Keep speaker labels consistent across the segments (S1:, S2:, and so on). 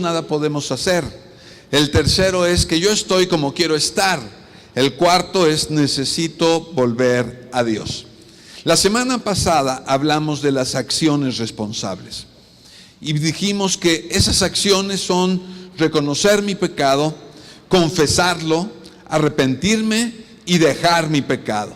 S1: nada podemos hacer. El tercero es que yo estoy como quiero estar. El cuarto es necesito volver a Dios. La semana pasada hablamos de las acciones responsables y dijimos que esas acciones son reconocer mi pecado, confesarlo, arrepentirme y dejar mi pecado.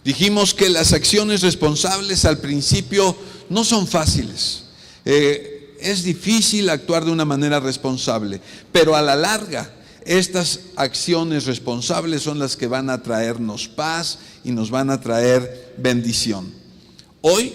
S1: Dijimos que las acciones responsables al principio no son fáciles. Es difícil actuar de una manera responsable, pero a la larga estas acciones responsables son las que van a traernos paz y nos van a traer bendición. Hoy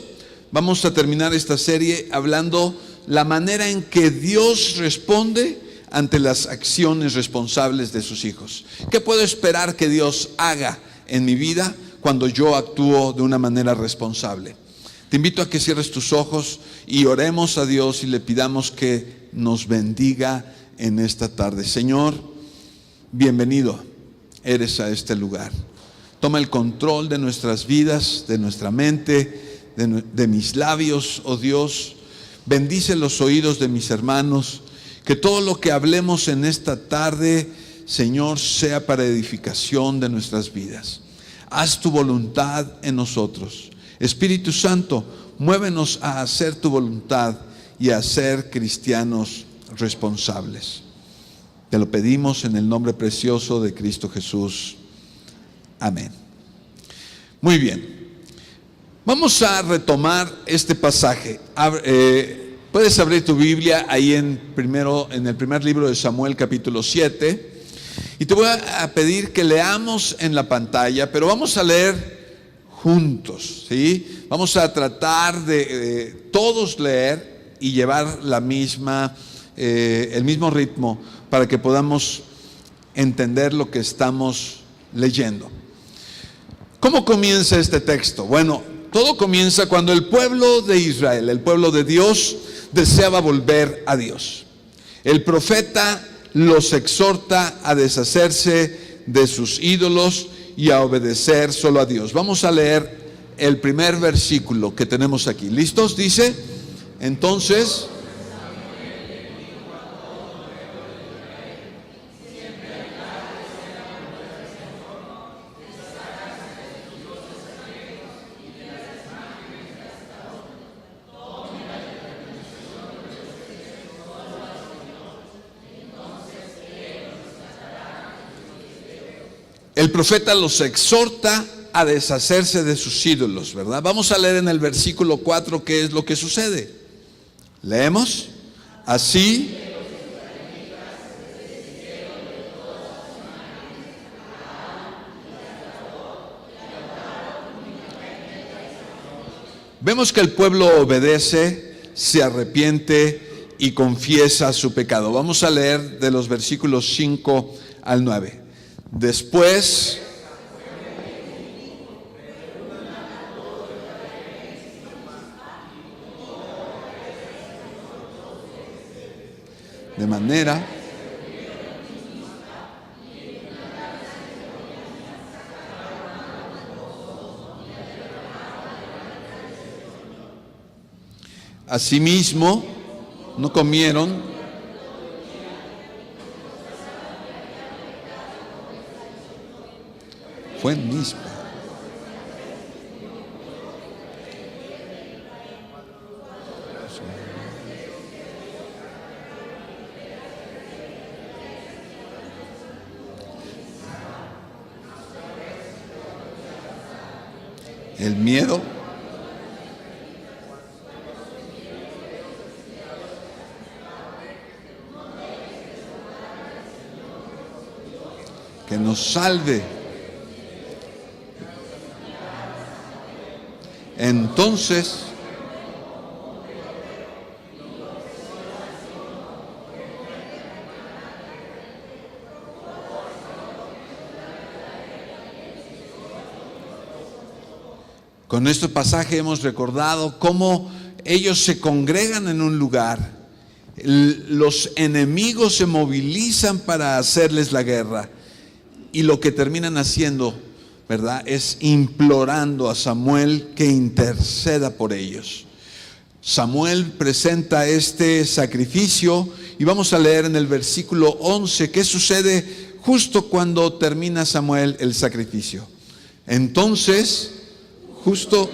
S1: vamos a terminar esta serie hablando la manera en que Dios responde ante las acciones responsables de sus hijos. ¿Qué puedo esperar que Dios haga en mi vida cuando yo actúo de una manera responsable? Te invito a que cierres tus ojos y oremos a Dios y le pidamos que nos bendiga en esta tarde. Señor, bienvenido eres a este lugar. Toma el control de nuestras vidas, de nuestra mente, de mis labios, oh Dios. Bendice los oídos de mis hermanos. Que todo lo que hablemos en esta tarde, Señor, sea para edificación de nuestras vidas. Haz tu voluntad en nosotros. Espíritu Santo, muévenos a hacer tu voluntad y a ser cristianos responsables. Te lo pedimos en el nombre precioso de Cristo Jesús. Amén. Muy bien. Vamos a retomar este pasaje. Puedes abrir tu Biblia ahí en el primer libro de Samuel, capítulo 7. Y te voy a pedir que leamos en la pantalla, pero vamos a leer juntos, ¿sí? Vamos a tratar de todos leer y llevar el mismo ritmo para que podamos entender lo que estamos leyendo. ¿Cómo comienza este texto? Bueno, todo comienza cuando el pueblo de Israel, el pueblo de Dios, deseaba volver a Dios. El profeta los exhorta a deshacerse de sus ídolos y a obedecer solo a Dios. Vamos a leer el primer versículo que tenemos aquí. ¿Listos? Dice, entonces... El profeta los exhorta a deshacerse de sus ídolos, ¿verdad? Vamos a leer en el versículo 4 qué es lo que sucede. Leemos. Así vemos que el pueblo obedece, se arrepiente y confiesa su pecado. Vamos a leer de los versículos 5 al 9. Después, de manera asimismo no comieron fue en Mizpa. El miedo que nos salve. Entonces, con este pasaje hemos recordado cómo ellos se congregan en un lugar, los enemigos se movilizan para hacerles la guerra y lo que terminan haciendo, ¿verdad?, es implorando a Samuel que interceda por ellos. Samuel presenta este sacrificio y vamos a leer en el versículo 11 qué sucede justo cuando termina Samuel el sacrificio. Entonces, justo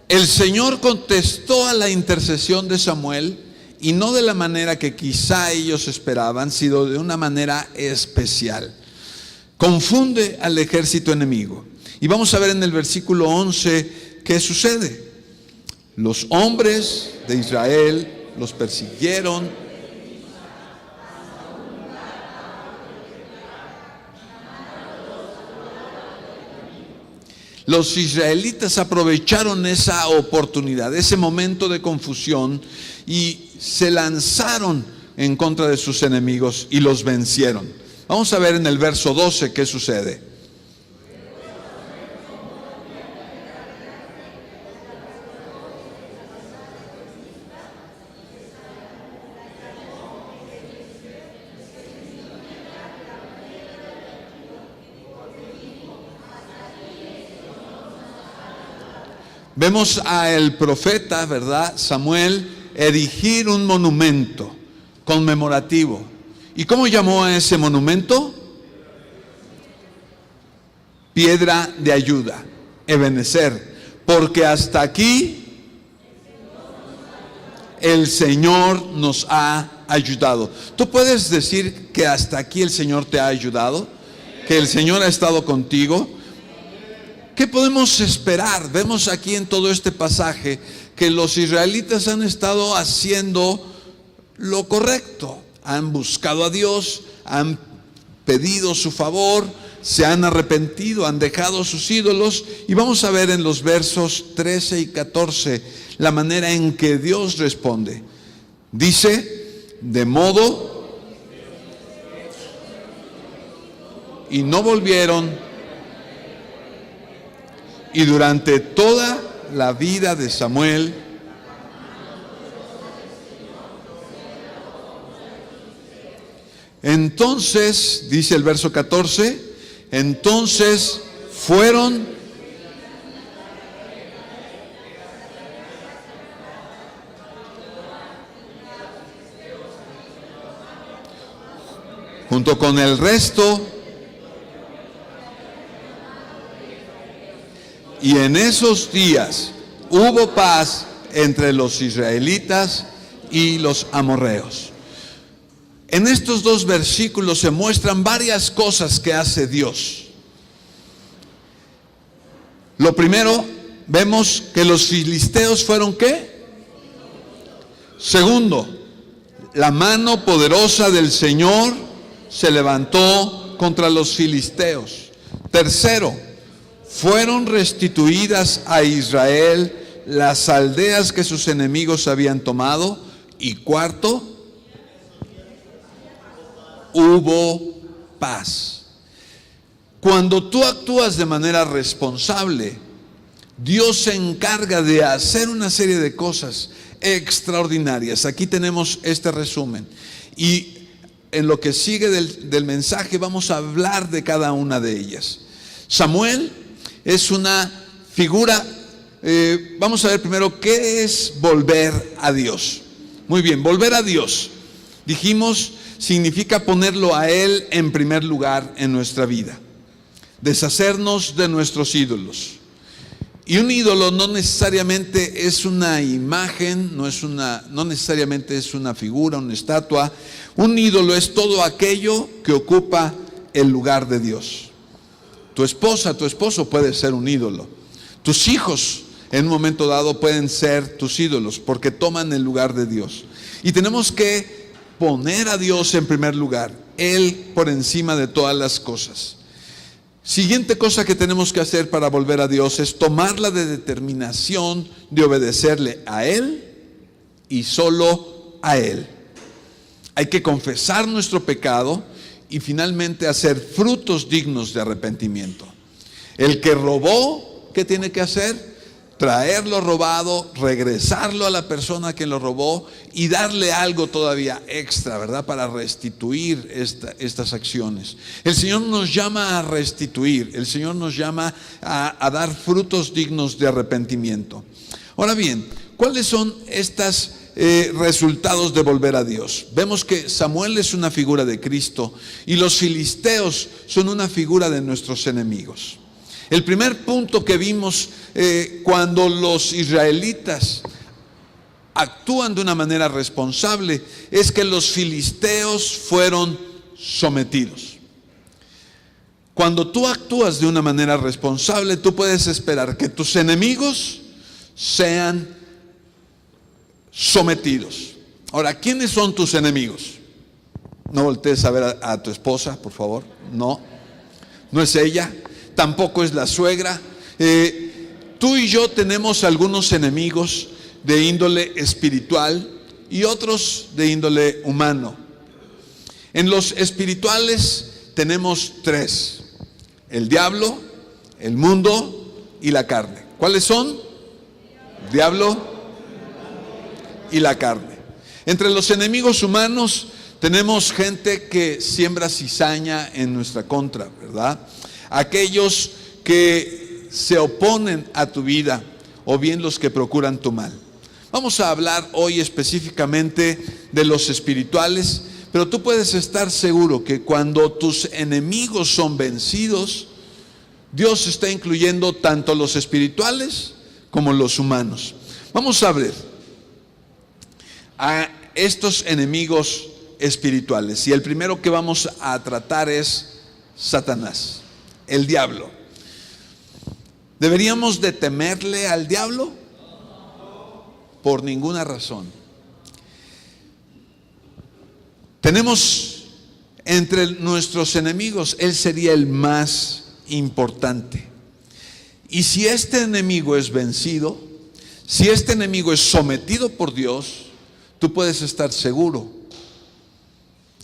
S1: el Señor contestó a la intercesión de Samuel, y no de la manera que quizá ellos esperaban, sino de una manera especial. Confunde al ejército enemigo. Y vamos a ver en el versículo 11 qué sucede. Los hombres de Israel los persiguieron. Los israelitas aprovecharon esa oportunidad, ese momento de confusión, y se lanzaron en contra de sus enemigos y los vencieron. Vamos a ver en el verso 12 qué sucede. Vemos al profeta, ¿verdad?, Samuel, erigir un monumento conmemorativo. ¿Y cómo llamó a ese monumento? Piedra de ayuda, Ebenezer, porque hasta aquí el Señor nos ha ayudado. ¿Tú puedes decir que hasta aquí el Señor te ha ayudado? ¿Que el Señor ha estado contigo? ¿Qué podemos esperar? Vemos aquí en todo este pasaje que los israelitas han estado haciendo lo correcto. Han buscado a Dios, han pedido su favor, se han arrepentido, han dejado sus ídolos. Y vamos a ver en los versos 13 y 14 la manera en que Dios responde. Dice, de modo, y no volvieron. Y durante toda la vida de Samuel, entonces, dice el verso 14, entonces fueron junto con el resto. Y en esos días hubo paz entre los israelitas y los amorreos. En estos dos versículos se muestran varias cosas que hace Dios. Lo primero, vemos que los filisteos fueron ¿qué? Segundo, la mano poderosa del Señor se levantó contra los filisteos. Tercero, fueron restituidas a Israel las aldeas que sus enemigos habían tomado. Y cuarto, hubo paz. Cuando tú actúas de manera responsable, Dios se encarga de hacer una serie de cosas extraordinarias. Aquí tenemos este resumen. Y en lo que sigue del mensaje vamos a hablar de cada una de ellas. Samuel es una figura, vamos a ver primero qué es volver a Dios. Muy bien, volver a Dios, dijimos, significa ponerlo a Él en primer lugar en nuestra vida. Deshacernos de nuestros ídolos. Y un ídolo no necesariamente es una imagen, no necesariamente es una figura, una estatua. Un ídolo es todo aquello que ocupa el lugar de Dios. Tu esposa, tu esposo puede ser un ídolo. Tus hijos en un momento dado pueden ser tus ídolos porque toman el lugar de Dios. Y tenemos que poner a Dios en primer lugar, Él por encima de todas las cosas. Siguiente cosa que tenemos que hacer para volver a Dios es tomar la determinación de obedecerle a Él y solo a Él. Hay que confesar nuestro pecado y finalmente hacer frutos dignos de arrepentimiento. El que robó, ¿qué tiene que hacer? Traer lo robado, regresarlo a la persona que lo robó y darle algo todavía extra, ¿verdad? Para restituir estas acciones. El Señor nos llama a restituir, el Señor nos llama a dar frutos dignos de arrepentimiento. Ahora bien, ¿cuáles son estos resultados de volver a Dios? Vemos que Samuel es una figura de Cristo y los filisteos son una figura de nuestros enemigos. El primer punto que vimos cuando los israelitas actúan de una manera responsable es que los filisteos fueron sometidos. Cuando tú actúas de una manera responsable, tú puedes esperar que tus enemigos sean sometidos. Ahora, ¿quiénes son tus enemigos? No voltees a ver a tu esposa, por favor. No es ella. Tampoco es la suegra. Tú y yo tenemos algunos enemigos de índole espiritual y otros de índole humano. En los espirituales tenemos tres: el diablo, el mundo y la carne. ¿Cuáles son? Diablo y la carne. Entre los enemigos humanos tenemos gente que siembra cizaña en nuestra contra, ¿verdad? Aquellos que se oponen a tu vida o bien los que procuran tu mal. Vamos a hablar hoy específicamente de los espirituales, pero tú puedes estar seguro que cuando tus enemigos son vencidos, Dios está incluyendo tanto los espirituales como los humanos. Vamos a ver a estos enemigos espirituales y el primero que vamos a tratar es Satanás, el diablo. ¿Deberíamos de temerle al diablo? Por ninguna razón. Tenemos entre nuestros enemigos, él sería el más importante. Y si este enemigo es vencido, si este enemigo es sometido por Dios, tú puedes estar seguro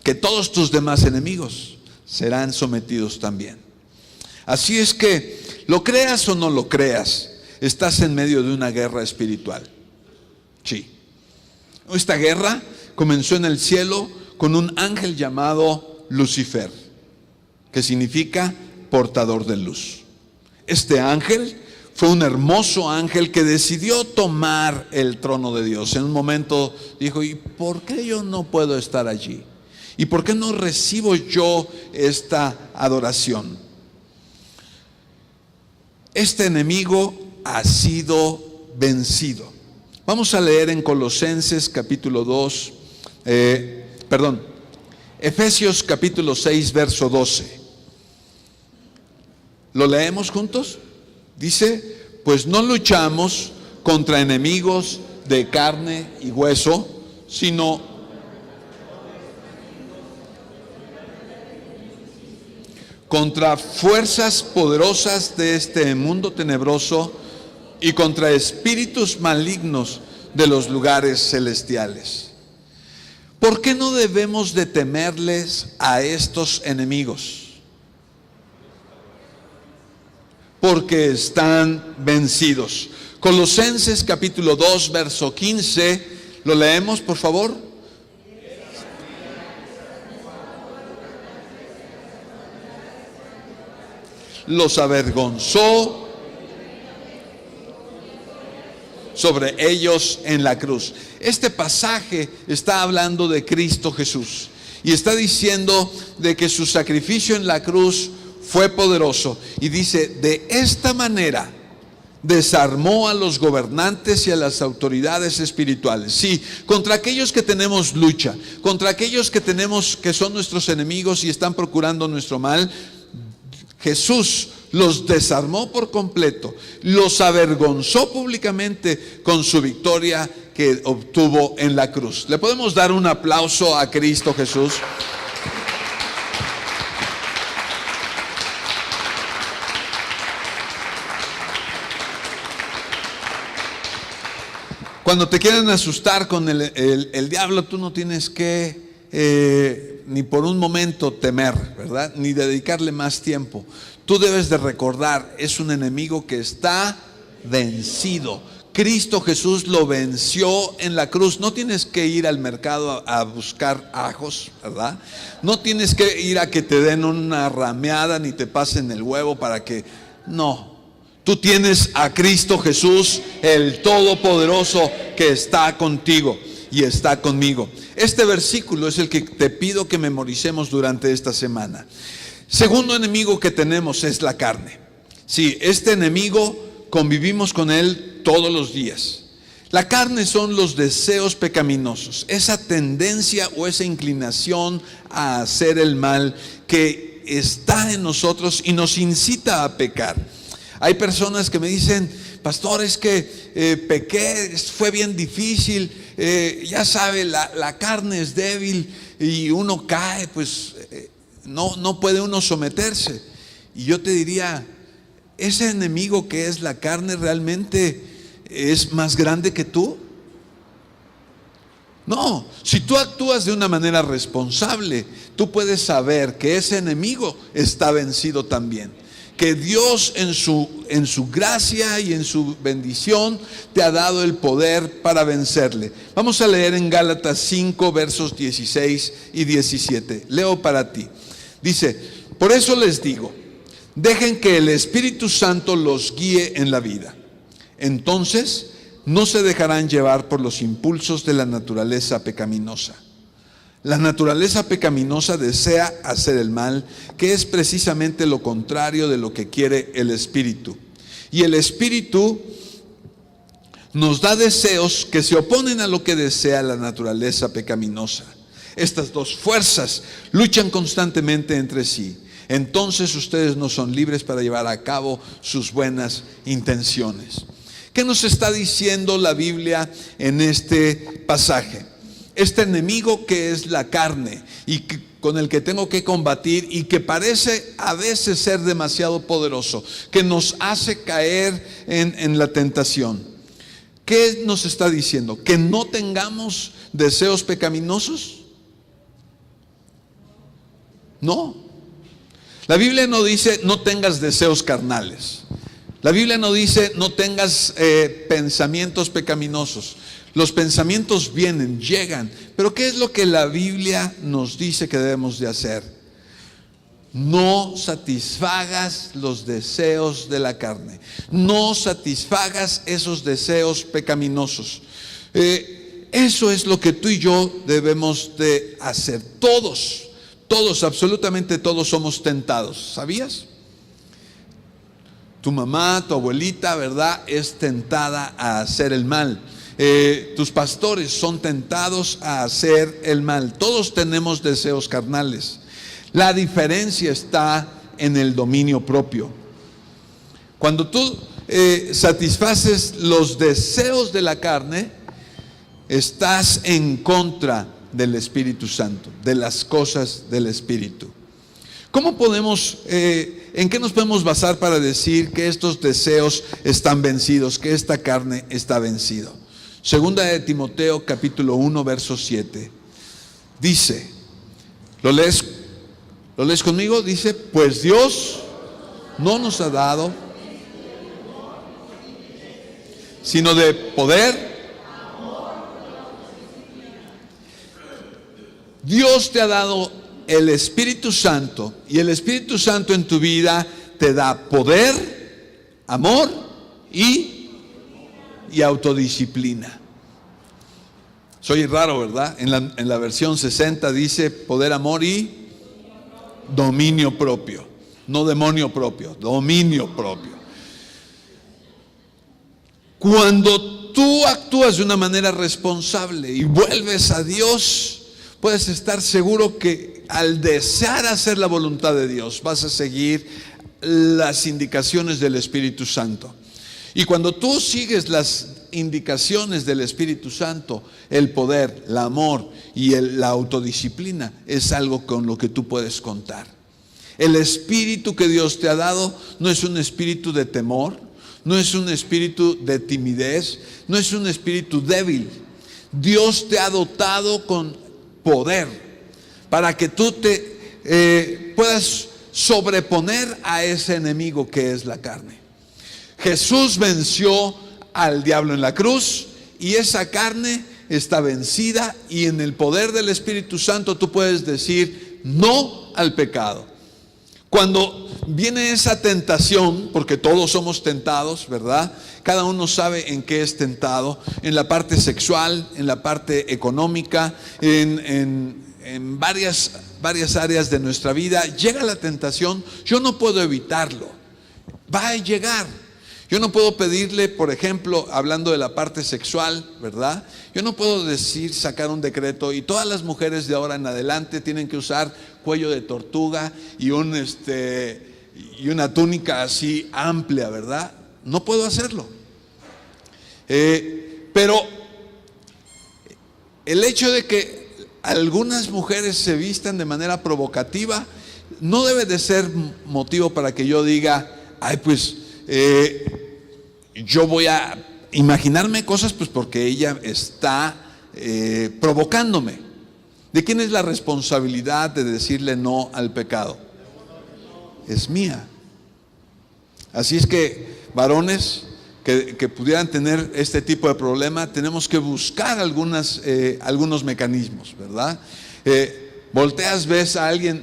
S1: que todos tus demás enemigos serán sometidos también. Así es que, lo creas o no lo creas, estás en medio de una guerra espiritual. Sí. Esta guerra comenzó en el cielo con un ángel llamado Lucifer, que significa portador de luz. Este ángel fue un hermoso ángel que decidió tomar el trono de Dios. En un momento dijo: ¿y por qué yo no puedo estar allí? ¿Y por qué no recibo yo esta adoración? Este enemigo ha sido vencido. Vamos a leer en Colosenses capítulo 2, Efesios capítulo 6, verso 12. ¿Lo leemos juntos? Dice: pues no luchamos contra enemigos de carne y hueso, sino contra fuerzas poderosas de este mundo tenebroso y contra espíritus malignos de los lugares celestiales. ¿Por qué no debemos de temerles a estos enemigos? Porque están vencidos. Colosenses capítulo 2, verso 15, ¿lo leemos, por favor? Los avergonzó sobre ellos en la cruz. Este pasaje está hablando de Cristo Jesús y está diciendo de que su sacrificio en la cruz fue poderoso, y dice: de esta manera desarmó a los gobernantes y a las autoridades espirituales. Sí, contra aquellos que tenemos lucha, contra aquellos que son nuestros enemigos y están procurando nuestro mal, Jesús los desarmó por completo, los avergonzó públicamente con su victoria que obtuvo en la cruz. ¿Le podemos dar un aplauso a Cristo Jesús? Cuando te quieren asustar con el diablo, tú no tienes que ni por un momento temer, ¿verdad? Ni dedicarle más tiempo. Tú debes de recordar, es un enemigo que está vencido. Cristo Jesús lo venció en la cruz. No tienes que ir al mercado a buscar ajos, ¿verdad? No tienes que ir a que te den una rameada ni te pasen el huevo para que... No, tú tienes a Cristo Jesús, el Todopoderoso, que está contigo y está conmigo. Este versículo es el que te pido que memoricemos durante esta semana. Segundo enemigo que tenemos es la carne. Sí, este enemigo convivimos con él todos los días. La carne son los deseos pecaminosos, esa tendencia o esa inclinación a hacer el mal que está en nosotros y nos incita a pecar. Hay personas que me dicen, pastor, es que pequé, fue bien difícil, ya sabe, la carne es débil y uno cae, pues no puede uno someterse. Y yo te diría, ¿ese enemigo que es la carne realmente es más grande que tú? No, si tú actúas de una manera responsable, tú puedes saber que ese enemigo está vencido también. Que Dios en su gracia y en su bendición te ha dado el poder para vencerle. Vamos a leer en Gálatas 5 versos 16 y 17. Leo para ti. Dice, por eso les digo, dejen que el Espíritu Santo los guíe en la vida. Entonces no se dejarán llevar por los impulsos de la naturaleza pecaminosa. La naturaleza pecaminosa desea hacer el mal, que es precisamente lo contrario de lo que quiere el Espíritu. Y el Espíritu nos da deseos que se oponen a lo que desea la naturaleza pecaminosa. Estas dos fuerzas luchan constantemente entre sí. Entonces ustedes no son libres para llevar a cabo sus buenas intenciones. ¿Qué nos está diciendo la Biblia en este pasaje? Este enemigo que es la carne y con el que tengo que combatir y que parece a veces ser demasiado poderoso, que nos hace caer en la tentación. ¿Qué nos está diciendo? ¿Que no tengamos deseos pecaminosos? No. La Biblia no dice no tengas deseos carnales. La Biblia no dice no tengas pensamientos pecaminosos. Los pensamientos vienen, llegan. Pero ¿qué es lo que la Biblia nos dice que debemos de hacer? No satisfagas los deseos de la carne. No satisfagas esos deseos pecaminosos. Eso es lo que tú y yo debemos de hacer. Todos, absolutamente todos somos tentados. ¿Sabías? Tu mamá, tu abuelita, ¿verdad? Es tentada a hacer el mal. Tus pastores son tentados a hacer el mal. Todos tenemos deseos carnales. La diferencia está en el dominio propio. Cuando tú satisfaces los deseos de la carne, estás en contra del Espíritu Santo, de las cosas del Espíritu. ¿Cómo podemos, en qué nos podemos basar para decir que estos deseos están vencidos, que esta carne está vencida? Segunda de Timoteo capítulo 1 verso 7 dice, ¿lo lees conmigo? Dice, pues Dios no nos ha dado sino de poder. Dios te ha dado el Espíritu Santo y el Espíritu Santo en tu vida te da poder, amor y autodisciplina. Soy raro, ¿verdad? En la versión 60 dice poder, amor y dominio propio. No demonio propio, dominio propio. Cuando tú actúas de una manera responsable y vuelves a Dios, puedes estar seguro que al desear hacer la voluntad de Dios, vas a seguir las indicaciones del Espíritu Santo. Y cuando tú sigues las indicaciones del Espíritu Santo, el poder, el amor y la autodisciplina es algo con lo que tú puedes contar. El espíritu que Dios te ha dado no es un espíritu de temor, no es un espíritu de timidez, no es un espíritu débil. Dios te ha dotado con poder, para que tú te puedas sobreponer a ese enemigo que es la carne. Jesús venció al diablo en la cruz y esa carne está vencida, y en el poder del Espíritu Santo tú puedes decir no al pecado. Cuando viene esa tentación, porque todos somos tentados, ¿verdad? Cada uno sabe en qué es tentado, en la parte sexual, en la parte económica, en varias áreas de nuestra vida. Llega la tentación, yo no puedo evitarlo, va a llegar. Yo no puedo pedirle, por ejemplo, hablando de la parte sexual, ¿verdad? Yo no puedo sacar un decreto y todas las mujeres de ahora en adelante tienen que usar cuello de tortuga y una túnica así amplia, ¿verdad? No puedo hacerlo. Pero el hecho de que algunas mujeres se vistan de manera provocativa no debe de ser motivo para que yo diga, ay, pues yo voy a imaginarme cosas, pues porque ella está provocándome. ¿De quién es la responsabilidad de decirle no al pecado? Es mía. Así es que, varones que pudieran tener este tipo de problema, tenemos que buscar algunos mecanismos, ¿verdad? Volteas, ves a alguien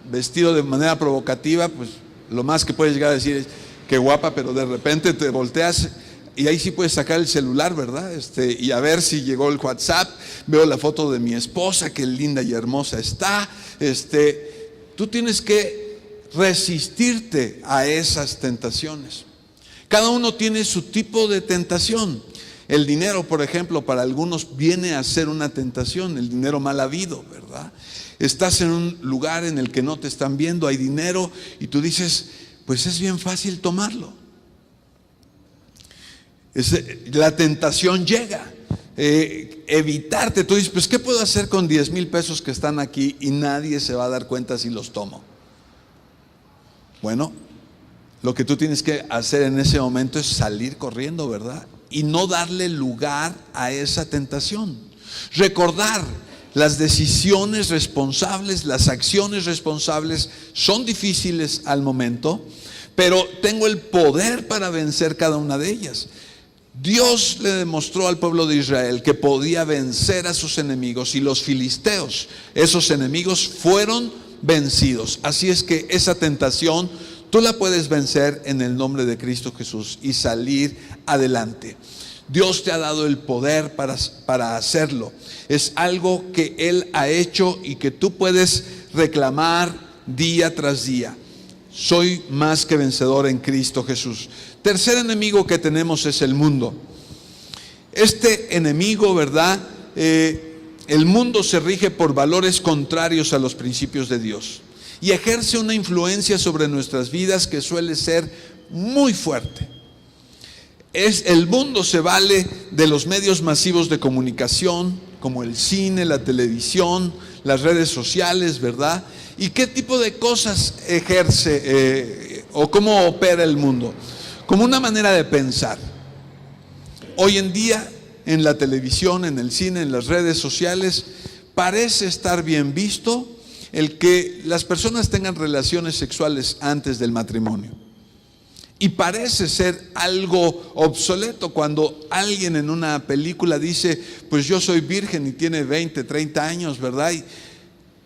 S1: vestido de manera provocativa, pues lo más que puedes llegar a decir es, qué guapa, pero de repente te volteas y ahí sí puedes sacar el celular, ¿verdad? Y a ver si llegó el WhatsApp, veo la foto de mi esposa, qué linda y hermosa está. Tú tienes que resistirte a esas tentaciones. Cada uno tiene su tipo de tentación. El dinero, por ejemplo, para algunos viene a ser una tentación, el dinero mal habido, ¿verdad? Estás en un lugar en el que no te están viendo, hay dinero y tú dices, pues es bien fácil tomarlo. La tentación llega. Evitarte, tú dices, pues ¿qué puedo hacer con 10,000 pesos que están aquí y nadie se va a dar cuenta si los tomo? Bueno, lo que tú tienes que hacer en ese momento es salir corriendo, ¿verdad? Y no darle lugar a esa tentación. Recordar, las decisiones responsables, las acciones responsables son difíciles al momento, pero tengo el poder para vencer cada una de ellas. Dios le demostró al pueblo de Israel que podía vencer a sus enemigos, y los filisteos, esos enemigos, fueron vencidos. Así es que esa tentación tú la puedes vencer en el nombre de Cristo Jesús y salir adelante. Dios te ha dado el poder para hacerlo. Es algo que Él ha hecho y que tú puedes reclamar día tras día. Soy más que vencedor en Cristo Jesús. Tercer enemigo que tenemos es el mundo. Este enemigo, ¿verdad? El mundo se rige por valores contrarios a los principios de Dios y ejerce una influencia sobre nuestras vidas que suele ser muy fuerte. El mundo se vale de los medios masivos de comunicación, como el cine, la televisión, las redes sociales, ¿verdad? ¿Y qué tipo de cosas ejerce o cómo opera el mundo? Como una manera de pensar. Hoy en día, en la televisión, en el cine, en las redes sociales, parece estar bien visto el que las personas tengan relaciones sexuales antes del matrimonio. Y parece ser algo obsoleto cuando alguien en una película dice, pues yo soy virgen y tiene 20, 30 años, ¿verdad? Y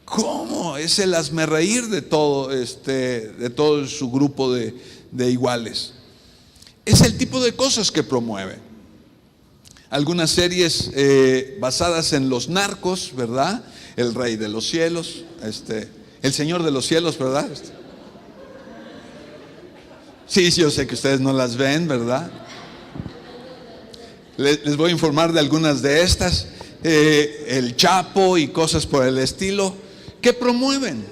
S1: ¿cómo? Es el hazmerreír de todo su grupo de iguales. Es el tipo de cosas que promueve. Algunas series basadas en los narcos, ¿verdad? El Rey de los Cielos, el Señor de los Cielos, ¿verdad? Sí, yo sé que ustedes no las ven, ¿verdad? Les voy a informar de algunas de estas. El Chapo y cosas por el estilo. ¿Qué promueven?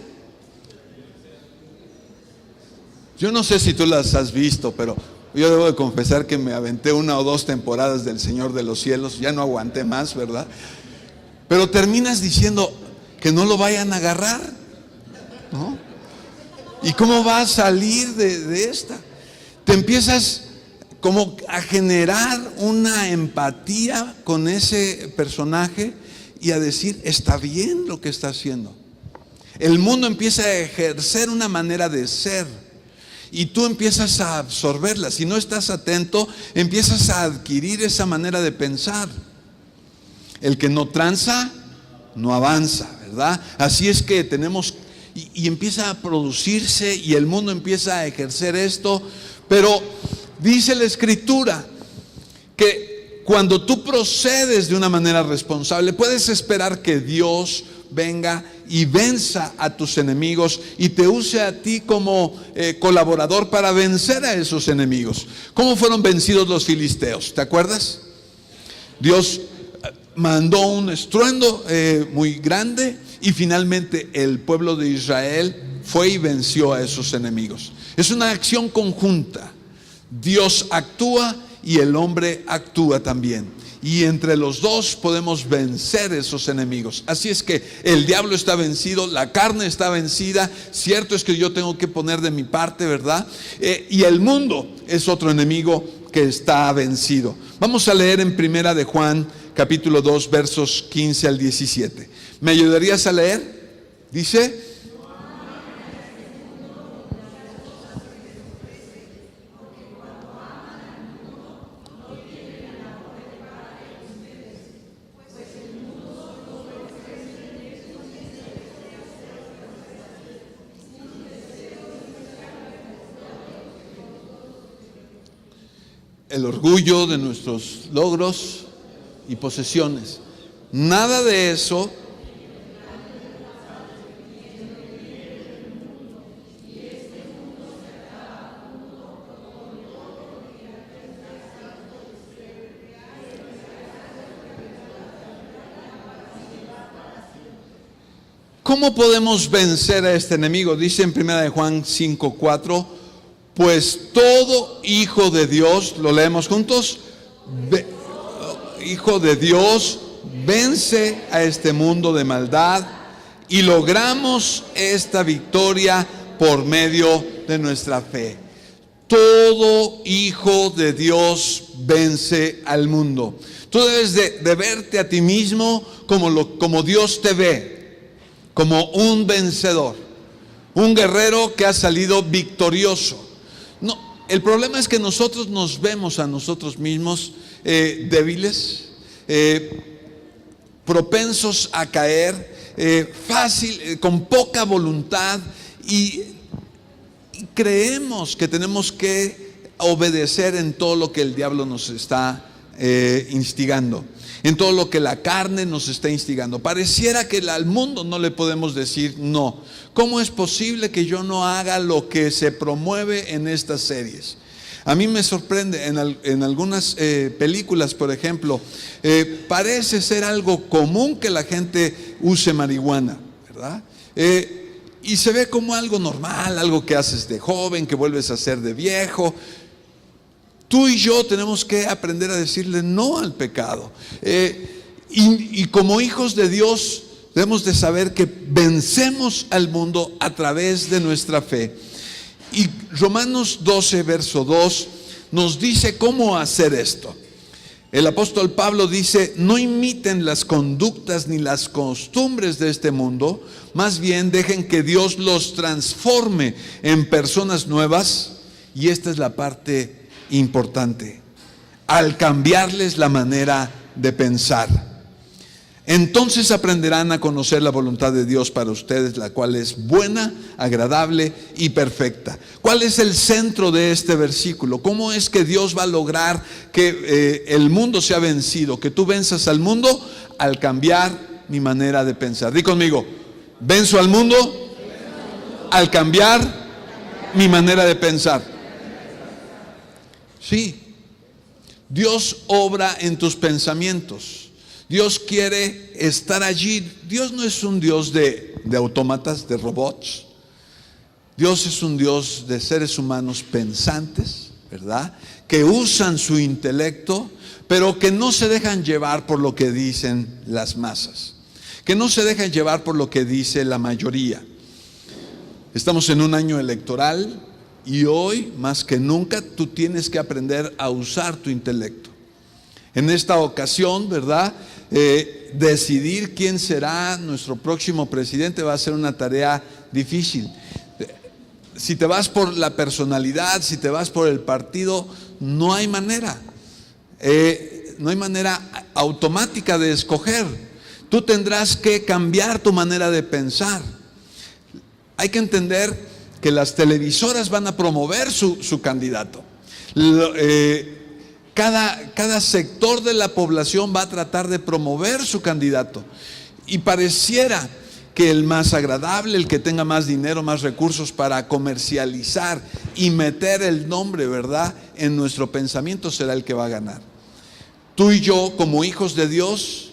S1: Yo no sé si tú las has visto, pero yo debo de confesar que me aventé 1 o 2 temporadas del Señor de los Cielos. Ya no aguanté más, ¿verdad? Pero terminas diciendo que no lo vayan a agarrar, ¿no? ¿Y cómo va a salir de esta? Te empiezas como a generar una empatía con ese personaje y a decir, está bien lo que está haciendo. el mundo empieza a ejercer una manera de ser y tú empiezas a absorberla. Si no estás atento, empiezas a adquirir esa manera de pensar. El que no tranza, no avanza, ¿verdad? Así es que tenemos, y empieza a producirse y el mundo empieza a ejercer esto. Pero dice la Escritura que cuando tú procedes de una manera responsable, puedes esperar que Dios venga y venza a tus enemigos y te use a ti como colaborador para vencer a esos enemigos. ¿Cómo fueron vencidos los filisteos? ¿Te acuerdas? Dios mandó un estruendo muy grande y finalmente el pueblo de Israel fue y venció a esos enemigos. Es una acción conjunta. Dios actúa y el hombre actúa también. Y entre los dos podemos vencer esos enemigos. Así es que el diablo está vencido, la carne está vencida. Cierto es que yo tengo que poner de mi parte, ¿verdad? Y el mundo es otro enemigo que está vencido. Vamos a leer en Primera de Juan, capítulo 2, versos 15 al 17. ¿Me ayudarías a leer? Dice: el orgullo de nuestros logros y posesiones. Nada de eso ¿Cómo podemos vencer a este enemigo? Dice en 1 de Juan 5:4, pues todo hijo de Dios, lo leemos juntos, hijo de Dios vence a este mundo de maldad y logramos esta victoria por medio de nuestra fe. Todo hijo de Dios vence al mundo. Tú debes de verte a ti mismo como Dios te ve, como un vencedor, un guerrero que ha salido victorioso. No, el problema es que nosotros nos vemos a nosotros mismos débiles, propensos a caer, fácil, con poca voluntad, y creemos que tenemos que obedecer en todo lo que el diablo nos está instigando, en todo lo que la carne nos está instigando. Pareciera que al mundo no le podemos decir no. ¿Cómo es posible que yo no haga lo que se promueve en estas series? A mí me sorprende en algunas películas, por ejemplo, parece ser algo común que la gente use marihuana, ¿verdad? Y se ve como algo normal, algo que haces de joven, que vuelves a hacer de viejo. Tú y yo tenemos que aprender a decirle no al pecado. Y como hijos de Dios debemos de saber que vencemos al mundo a través de nuestra fe. Y Romanos 12, verso 2 nos dice cómo hacer esto. El apóstol Pablo dice: no imiten las conductas ni las costumbres de este mundo, más bien dejen que Dios los transforme en personas nuevas. Y esta es la parte importante: al cambiarles la manera de pensar, entonces aprenderán a conocer la voluntad de Dios para ustedes, la cual es buena, agradable y perfecta. ¿Cuál es el centro de este versículo? ¿Cómo es que Dios va a lograr que el mundo sea vencido, que tú venzas al mundo? Al cambiar mi manera de pensar. Di conmigo: venzo al mundo al cambiar mi manera de pensar. Sí, Dios obra en tus pensamientos. Dios quiere estar allí. Dios no es un Dios de autómatas, de robots. Dios es un Dios de seres humanos pensantes, ¿verdad? Que usan su intelecto, pero que no se dejan llevar por lo que dicen las masas, que no se dejan llevar por lo que dice la mayoría. Estamos en un año electoral y hoy, más que nunca, tú tienes que aprender a usar tu intelecto. En esta ocasión, ¿verdad? Decidir quién será nuestro próximo presidente va a ser una tarea difícil. Si te vas por la personalidad, si te vas por el partido, no hay manera. No hay manera automática de escoger. Tú tendrás que cambiar tu manera de pensar. Hay que entender que las televisoras van a promover su candidato. Cada sector de la población va a tratar de promover su candidato. Y pareciera que el más agradable, el que tenga más dinero, más recursos para comercializar y meter el nombre, ¿verdad?, en nuestro pensamiento, será el que va a ganar. Tú y yo, como hijos de Dios,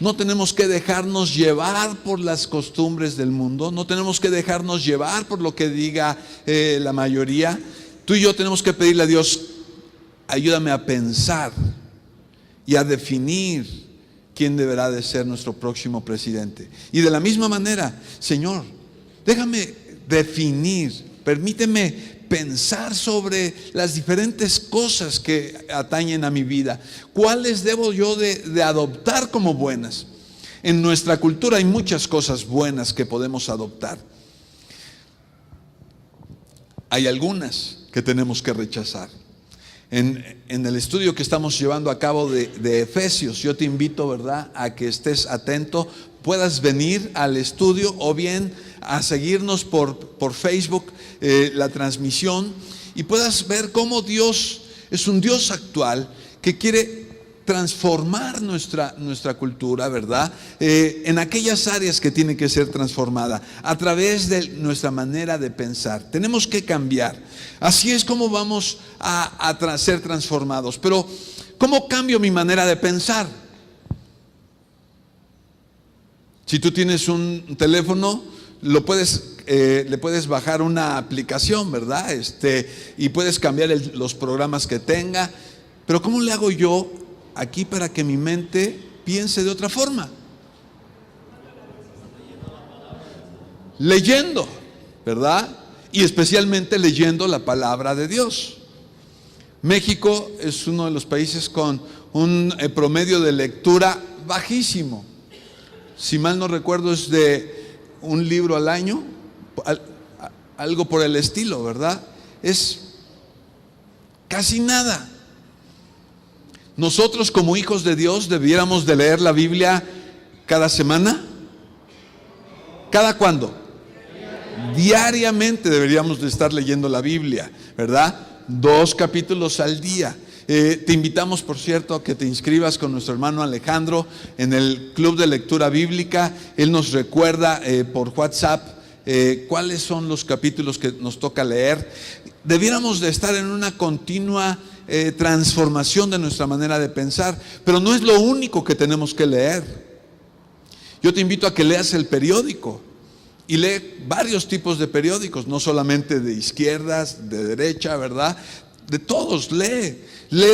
S1: no tenemos que dejarnos llevar por las costumbres del mundo, no tenemos que dejarnos llevar por lo que diga la mayoría. Tú y yo tenemos que pedirle a Dios: ayúdame a pensar y a definir quién deberá de ser nuestro próximo presidente. Y de la misma manera, Señor, déjame definir, permíteme pensar sobre las diferentes cosas que atañen a mi vida. ¿Cuáles debo yo de adoptar como buenas? En nuestra cultura hay muchas cosas buenas que podemos adoptar. Hay algunas que tenemos que rechazar. En el estudio que estamos llevando a cabo de Efesios, yo te invito, ¿verdad?, a que estés atento, puedas venir al estudio o bien a seguirnos por Facebook, la transmisión, y puedas ver cómo Dios es un Dios actual que quiere transformar nuestra cultura, ¿verdad?, en aquellas áreas que tienen que ser transformadas a través de nuestra manera de pensar. Tenemos que cambiar. Así es como vamos a ser transformados. Pero ¿cómo cambio mi manera de pensar? Si tú tienes un teléfono, le puedes bajar una aplicación, ¿verdad? Y puedes cambiar los programas que tenga. Pero ¿cómo le hago yo aquí para que mi mente piense de otra forma? Leyendo, ¿verdad? Y especialmente leyendo la palabra de Dios. México es uno de los países con un promedio de lectura bajísimo. Si mal no recuerdo, es de un libro al año, algo por el estilo, ¿verdad? Es casi nada. Nosotros, como hijos de Dios, debiéramos de leer la Biblia cada semana. ¿Cada cuándo? Diariamente deberíamos de estar leyendo la Biblia, ¿verdad? 2 capítulos al día. Te invitamos, por cierto, a que te inscribas con nuestro hermano Alejandro en el Club de Lectura Bíblica. Él nos recuerda por WhatsApp cuáles son los capítulos que nos toca leer. Debiéramos de estar en una continua transformación de nuestra manera de pensar, pero no es lo único que tenemos que leer. Yo te invito a que leas el periódico. Y lee varios tipos de periódicos, no solamente de izquierdas, de derecha, ¿verdad? De todos, lee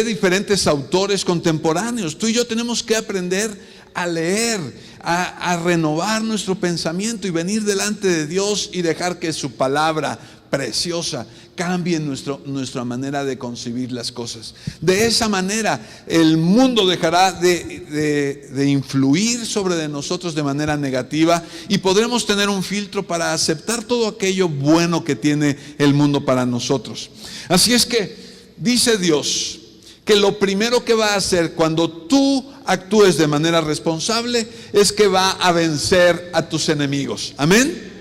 S1: diferentes autores contemporáneos. Tú y yo tenemos que aprender a leer, a renovar nuestro pensamiento y venir delante de Dios y dejar que su palabra preciosa cambie nuestra manera de concebir las cosas. De esa manera el mundo dejará de influir sobre de nosotros de manera negativa y podremos tener un filtro para aceptar todo aquello bueno que tiene el mundo para nosotros. Así es que dice Dios que lo primero que va a hacer cuando tú actúes de manera responsable es que va a vencer a tus enemigos. Amén.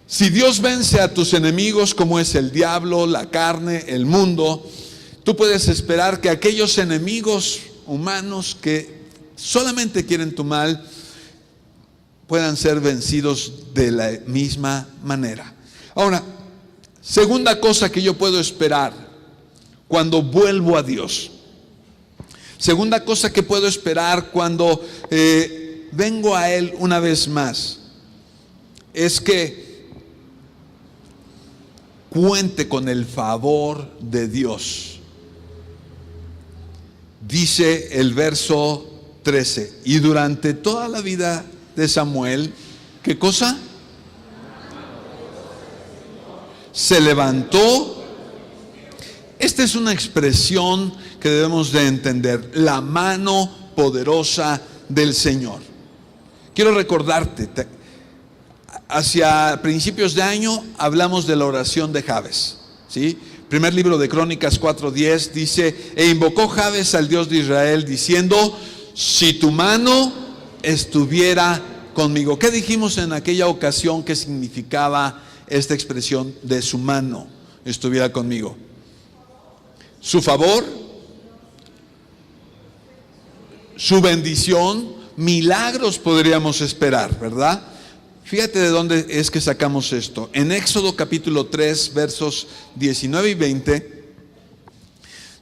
S1: Si Dios vence a tus enemigos, como es el diablo, la carne, el mundo, tú puedes esperar que aquellos enemigos humanos que solamente quieren tu mal puedan ser vencidos de la misma manera. Ahora, segunda cosa que yo puedo esperar cuando vuelvo a Dios. Segunda cosa que puedo esperar cuando vengo a Él una vez más es que cuente con el favor de Dios. Dice el verso 13, y durante toda la vida de Samuel, ¿qué cosa? Se levantó Esta es una expresión que debemos de entender: la mano poderosa del Señor. Quiero recordarte, hacia principios de año hablamos de la oración de Jabes, ¿sí? Primer libro de Crónicas 4:10 dice: e invocó Jabes al Dios de Israel diciendo: si tu mano estuviera conmigo. ¿Qué dijimos en aquella ocasión que significaba esta expresión de su mano estuviera conmigo? Su favor, su bendición, milagros podríamos esperar, ¿verdad? Fíjate de dónde es que sacamos esto. En Éxodo capítulo 3, versos 19 y 20,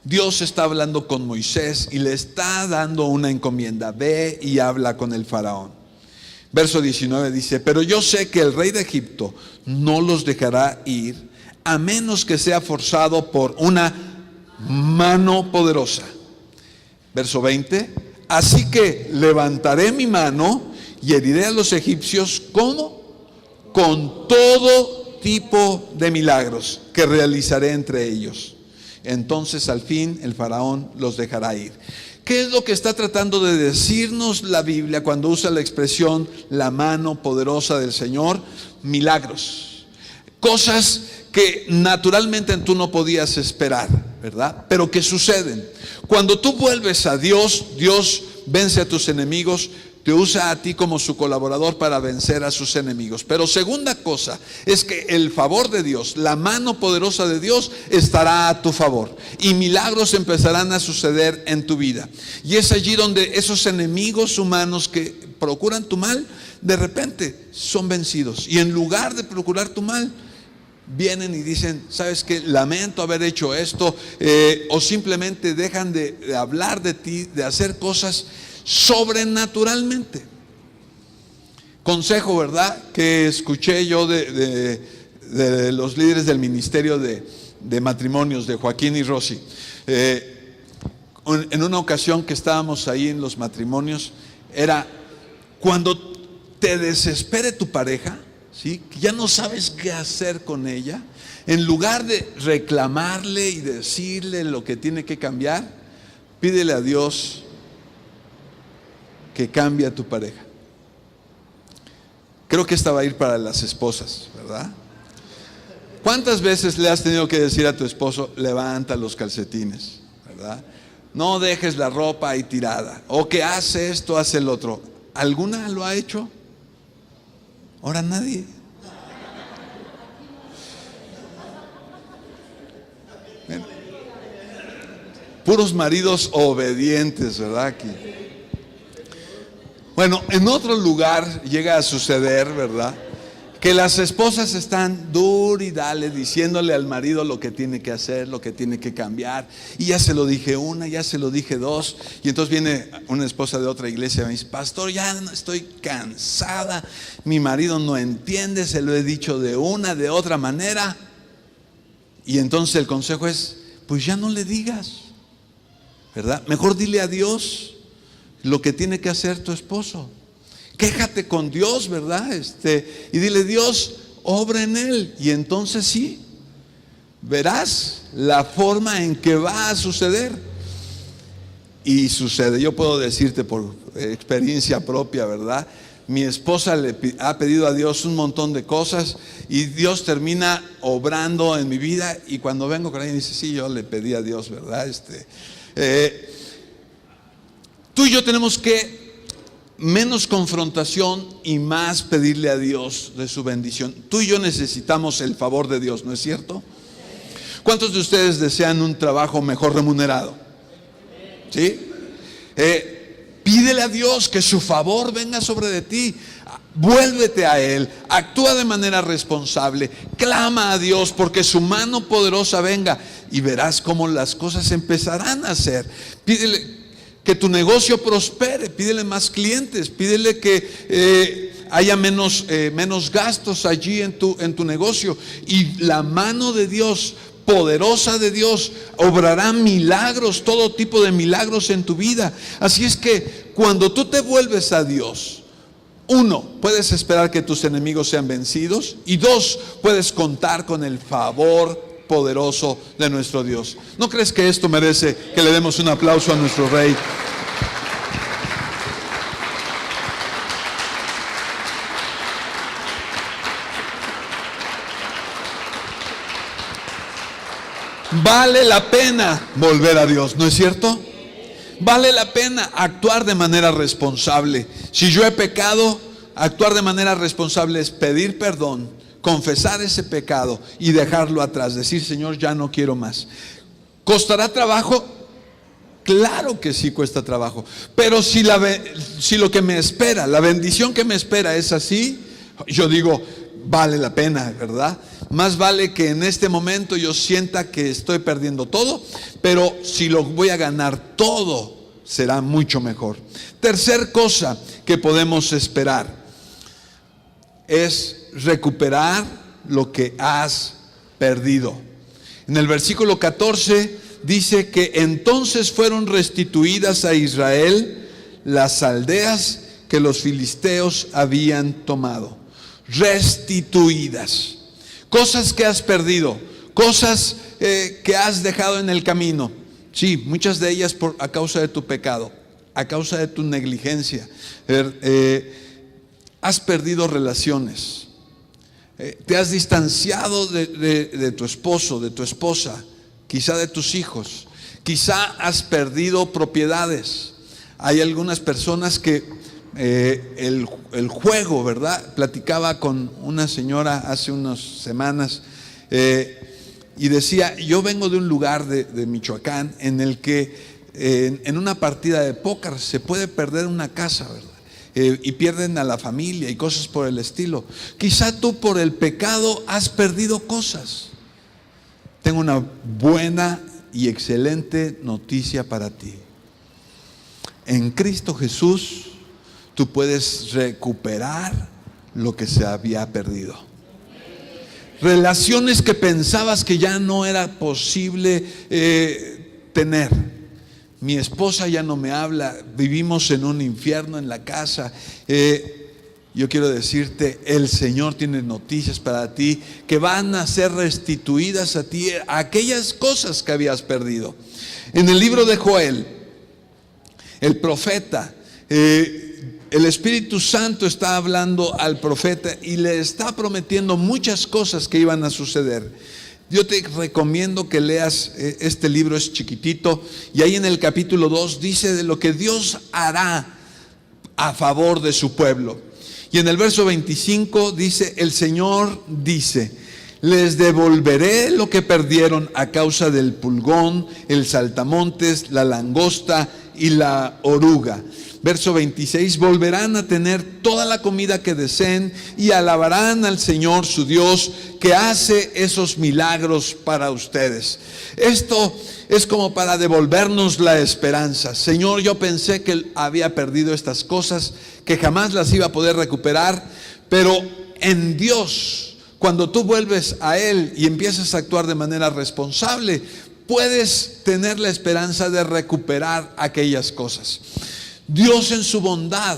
S1: Dios está hablando con Moisés y le está dando una encomienda: ve y habla con el faraón. Verso 19 dice: pero yo sé que el rey de Egipto no los dejará ir a menos que sea forzado por una mano poderosa. Verso 20: así que levantaré mi mano y heriré a los egipcios. ¿Cómo? Con todo tipo de milagros que realizaré entre ellos. Entonces al fin el faraón los dejará ir. ¿Qué es lo que está tratando de decirnos la Biblia cuando usa la expresión la mano poderosa del Señor? Milagros, cosas que naturalmente tú no podías esperar, ¿verdad? Pero que suceden. Cuando tú vuelves a Dios, Dios vence a tus enemigos, te usa a ti como su colaborador para vencer a sus enemigos. Pero segunda cosa es que el favor de Dios, la mano poderosa de Dios estará a tu favor y milagros empezarán a suceder en tu vida. Y es allí donde esos enemigos humanos que procuran tu mal, de repente son vencidos. Y en lugar de procurar tu mal, vienen y dicen: ¿sabes qué? Lamento haber hecho esto, o simplemente dejan de hablar de ti, de hacer cosas sobrenaturalmente. Consejo, ¿verdad?, que escuché yo de los líderes del ministerio de matrimonios de Joaquín y Rosy. En una ocasión que estábamos ahí en los matrimonios, era cuando te desespere tu pareja, ¿sí?, que ya no sabes qué hacer con ella, en lugar de reclamarle y decirle lo que tiene que cambiar, pídele a Dios que cambie a tu pareja. Creo que esta va a ir para las esposas, ¿verdad? ¿Cuántas veces le has tenido que decir a tu esposo: levanta los calcetines, ¿verdad? No dejes la ropa ahí tirada, o que hace esto, hace el otro? ¿Alguna lo ha hecho? Ahora nadie. Bien. Puros maridos obedientes, ¿verdad? Aquí. Bueno, en otro lugar llega a suceder, ¿verdad?, que las esposas están dur y dale, diciéndole al marido lo que tiene que hacer, lo que tiene que cambiar. Y ya se lo dije una, ya se lo dije dos. Y entonces viene una esposa de otra iglesia y me dice: pastor, ya estoy cansada, mi marido no entiende, se lo he dicho de una, de otra manera. Y entonces el consejo es: pues ya no le digas, ¿verdad? Mejor dile a Dios lo que tiene que hacer tu esposo. Quéjate con Dios, ¿verdad? Y dile: Dios, obra en él. Y entonces sí, verás la forma en que va a suceder. Y sucede. Yo puedo decirte por experiencia propia, ¿verdad? Mi esposa le ha pedido a Dios un montón de cosas y Dios termina obrando en mi vida. Y cuando vengo con ella dice: sí, yo le pedí a Dios, ¿verdad? Tú y yo tenemos que menos confrontación y más pedirle a Dios de su bendición. Tú y yo necesitamos el favor de Dios, ¿no es cierto? ¿Cuántos de ustedes desean un trabajo mejor remunerado? ¿Sí? Pídele a Dios que su favor venga sobre de ti. Vuélvete a Él, actúa de manera responsable, clama a Dios porque su mano poderosa venga y verás cómo las cosas empezarán a hacer. Pídele que tu negocio prospere, pídele más clientes, pídele que haya menos gastos allí en tu negocio, y la mano de Dios, poderosa de Dios, obrará milagros, todo tipo de milagros en tu vida. Así es que cuando tú te vuelves a Dios, uno, puedes esperar que tus enemigos sean vencidos, y dos, puedes contar con el favor poderoso de nuestro Dios. ¿No crees que esto merece que le demos un aplauso a nuestro Rey? Vale la pena volver a Dios, ¿no es cierto? Vale la pena actuar de manera responsable. Si yo he pecado, actuar de manera responsable es pedir perdón, confesar ese pecado y dejarlo atrás. Decir, Señor, ya no quiero más. ¿Costará trabajo? Claro que sí cuesta trabajo. Pero si lo que me espera, la bendición que me espera es así, yo digo, vale la pena, ¿verdad? Más vale que en este momento yo sienta que estoy perdiendo todo, pero si lo voy a ganar todo, será mucho mejor. Tercer cosa que podemos esperar es recuperar lo que has perdido. En el versículo 14 dice que entonces fueron restituidas a Israel las aldeas que los filisteos habían tomado. Restituidas. Cosas que has perdido, cosas que has dejado en el camino. Sí, muchas de ellas a causa de tu pecado, a causa de tu negligencia. Has perdido relaciones. Te has distanciado de tu esposo, de tu esposa, quizá de tus hijos. Quizá has perdido propiedades. Hay algunas personas que el juego, ¿verdad? Platicaba con una señora hace unas semanas y decía, yo vengo de un lugar de Michoacán en el que en una partida de póker se puede perder una casa, ¿verdad? Y pierden a la familia y cosas por el estilo. Quizá tú por el pecado has perdido cosas. Tengo una buena y excelente noticia para ti. En Cristo Jesús tú puedes recuperar lo que se había perdido. Relaciones que pensabas que ya no era posible tener. Mi esposa ya no me habla, vivimos en un infierno en la casa. Yo quiero decirte, el Señor tiene noticias para ti que van a ser restituidas a ti, aquellas cosas que habías perdido. En el libro de Joel, el profeta, el Espíritu Santo está hablando al profeta y le está prometiendo muchas cosas que iban a suceder. Yo te recomiendo que leas este libro, es chiquitito, y ahí en el capítulo 2 dice de lo que Dios hará a favor de su pueblo. Y en el verso 25 dice, el Señor dice, les devolveré lo que perdieron a causa del pulgón, el saltamontes, la langosta y la oruga. Verso 26, volverán a tener toda la comida que deseen y alabarán al Señor su Dios que hace esos milagros para ustedes. Esto es como para devolvernos la esperanza. Señor, yo pensé que había perdido estas cosas, que jamás las iba a poder recuperar, pero en Dios, cuando tú vuelves a Él y empiezas a actuar de manera responsable, puedes tener la esperanza de recuperar aquellas cosas. Dios en su bondad,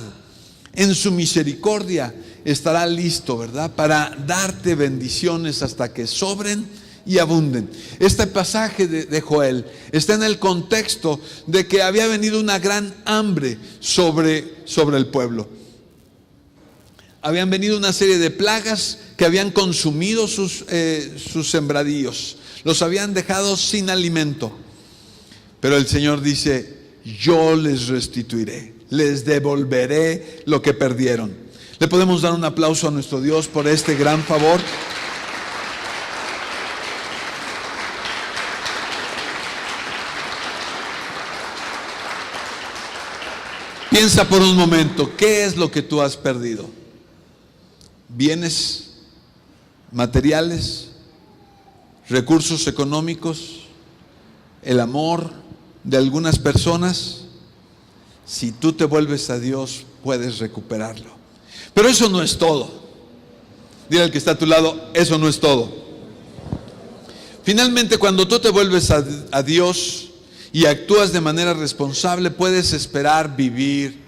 S1: en su misericordia, estará listo, ¿verdad?, para darte bendiciones hasta que sobren y abunden. Este pasaje de Joel está en el contexto de que había venido una gran hambre sobre el pueblo. Habían venido una serie de plagas que habían consumido sus sembradíos. Los habían dejado sin alimento. Pero el Señor dice, yo les restituiré, les devolveré lo que perdieron. ¿Le podemos dar un aplauso a nuestro Dios por este gran favor? Piensa por un momento, ¿qué es lo que tú has perdido? ¿Bienes materiales? ¿Recursos económicos? ¿El amor de algunas personas? Si tú te vuelves a Dios, puedes recuperarlo. Pero eso no es todo. Dile al que está a tu lado, eso no es todo. Finalmente, cuando tú te vuelves a Dios y actúas de manera responsable, puedes esperar vivir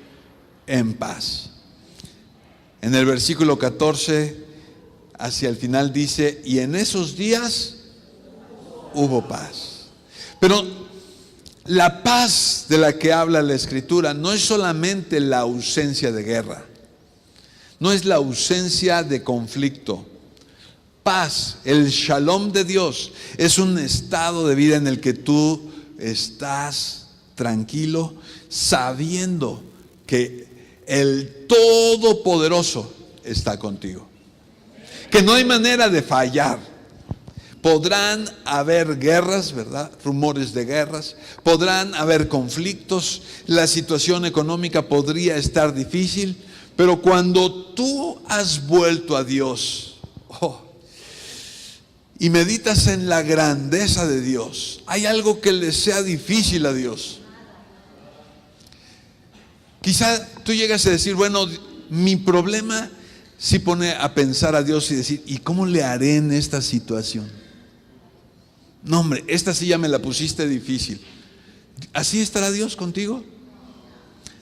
S1: en paz. En el versículo 14, hacia el final dice, y en esos días hubo paz. Pero la paz de la que habla la Escritura no es solamente la ausencia de guerra, no es la ausencia de conflicto. Paz, el shalom de Dios, es un estado de vida en el que tú estás tranquilo, sabiendo que el Todopoderoso está contigo, que no hay manera de fallar. Podrán haber guerras, ¿verdad? Rumores de guerras, podrán haber conflictos, la situación económica podría estar difícil, pero cuando tú has vuelto a Dios, y meditas en la grandeza de Dios, ¿hay algo que le sea difícil a Dios? Quizá tú llegas a decir, bueno, mi problema sí pone a pensar a Dios y decir, ¿y cómo le haré en esta situación? No, hombre, esta sí ya me la pusiste difícil. ¿Así estará Dios contigo?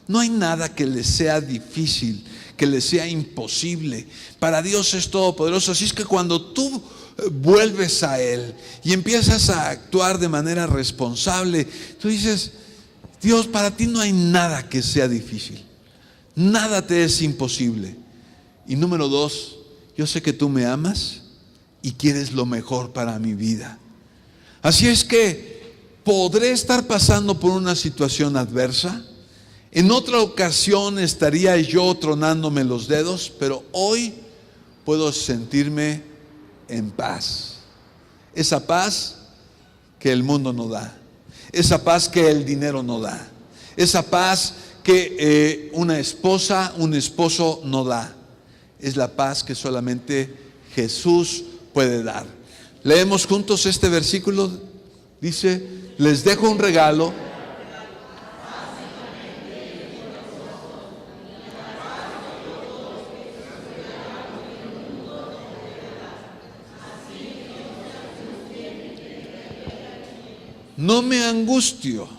S1: No hay nada que le sea difícil, que le sea imposible. Para Dios es todopoderoso. Así es que cuando tú vuelves a Él y empiezas a actuar de manera responsable, tú dices, Dios, para ti no hay nada que sea difícil, nada te es imposible. Y número 2, yo sé que tú me amas y quieres lo mejor para mi vida. Así es que podré estar pasando por una situación adversa, en otra ocasión estaría yo tronándome los dedos, pero hoy puedo sentirme en paz. Esa paz que el mundo no da, esa paz que el dinero no da, esa paz que una esposa, un esposo no da. Es la paz que solamente Jesús puede dar. Leemos juntos este versículo. Dice, les dejo un regalo. No me angustio,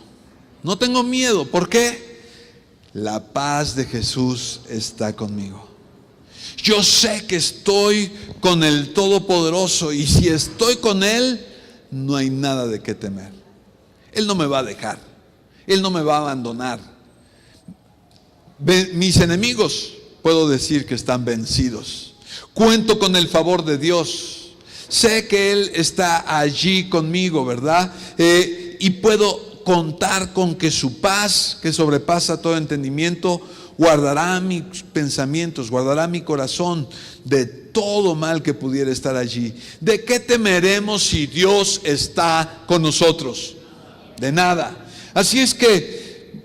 S1: no tengo miedo. ¿Por qué? La paz de Jesús está conmigo. Yo sé que estoy con el Todopoderoso, y si estoy con Él, no hay nada de qué temer. Él no me va a dejar, Él no me va a abandonar. Mis enemigos, puedo decir que están vencidos. Cuento con el favor de Dios. Sé que Él está allí conmigo, ¿verdad? Y puedo contar con que su paz, que sobrepasa todo entendimiento, guardará mis pensamientos, guardará mi corazón de todo mal que pudiera estar allí. ¿De qué temeremos si Dios está con nosotros? De nada. Así es que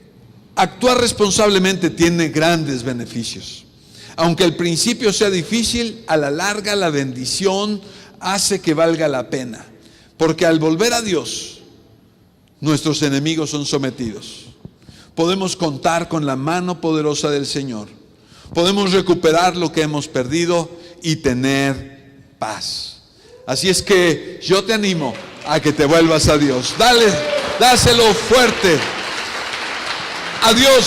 S1: actuar responsablemente tiene grandes beneficios. Aunque al principio sea difícil, a la larga la bendición hace que valga la pena. Porque al volver a Dios, nuestros enemigos son sometidos. Podemos contar con la mano poderosa del Señor. Podemos recuperar lo que hemos perdido y tener paz. Así es que yo te animo a que te vuelvas a Dios. Dáselo fuerte a Dios.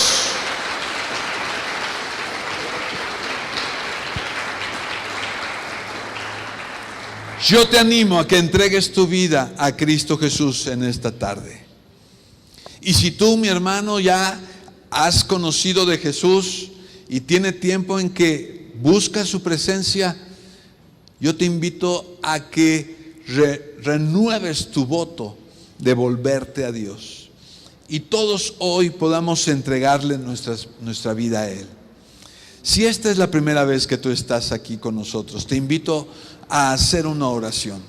S1: Yo te animo a que entregues tu vida a Cristo Jesús en esta tarde. Y si tú, mi hermano, ya has conocido de Jesús y tiene tiempo en que buscas su presencia, yo te invito a que renueves tu voto de volverte a Dios. Y todos hoy podamos entregarle nuestra vida a Él. Si esta es la primera vez que tú estás aquí con nosotros, te invito a hacer una oración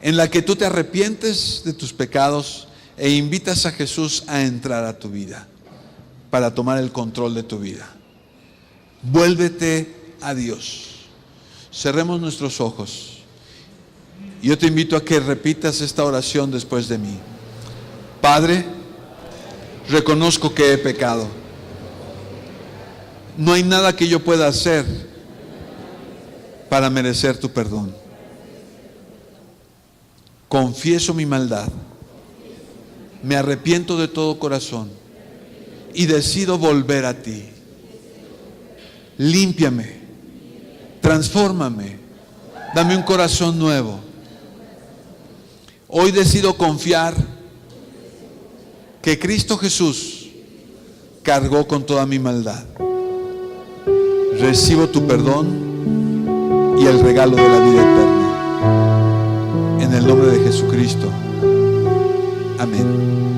S1: en la que tú te arrepientes de tus pecados e invitas a Jesús a entrar a tu vida para tomar el control de tu vida. Vuélvete a Dios. Cerremos nuestros ojos. Yo te invito a que repitas esta oración después de mí. Padre, reconozco que he pecado. No hay nada que yo pueda hacer para merecer tu perdón. Confieso mi maldad. Me arrepiento de todo corazón y decido volver a ti. Límpiame, transfórmame, dame un corazón nuevo. Hoy decido confiar que Cristo Jesús cargó con toda mi maldad. Recibo tu perdón y el regalo de la vida eterna. En el nombre de Jesucristo. Amén.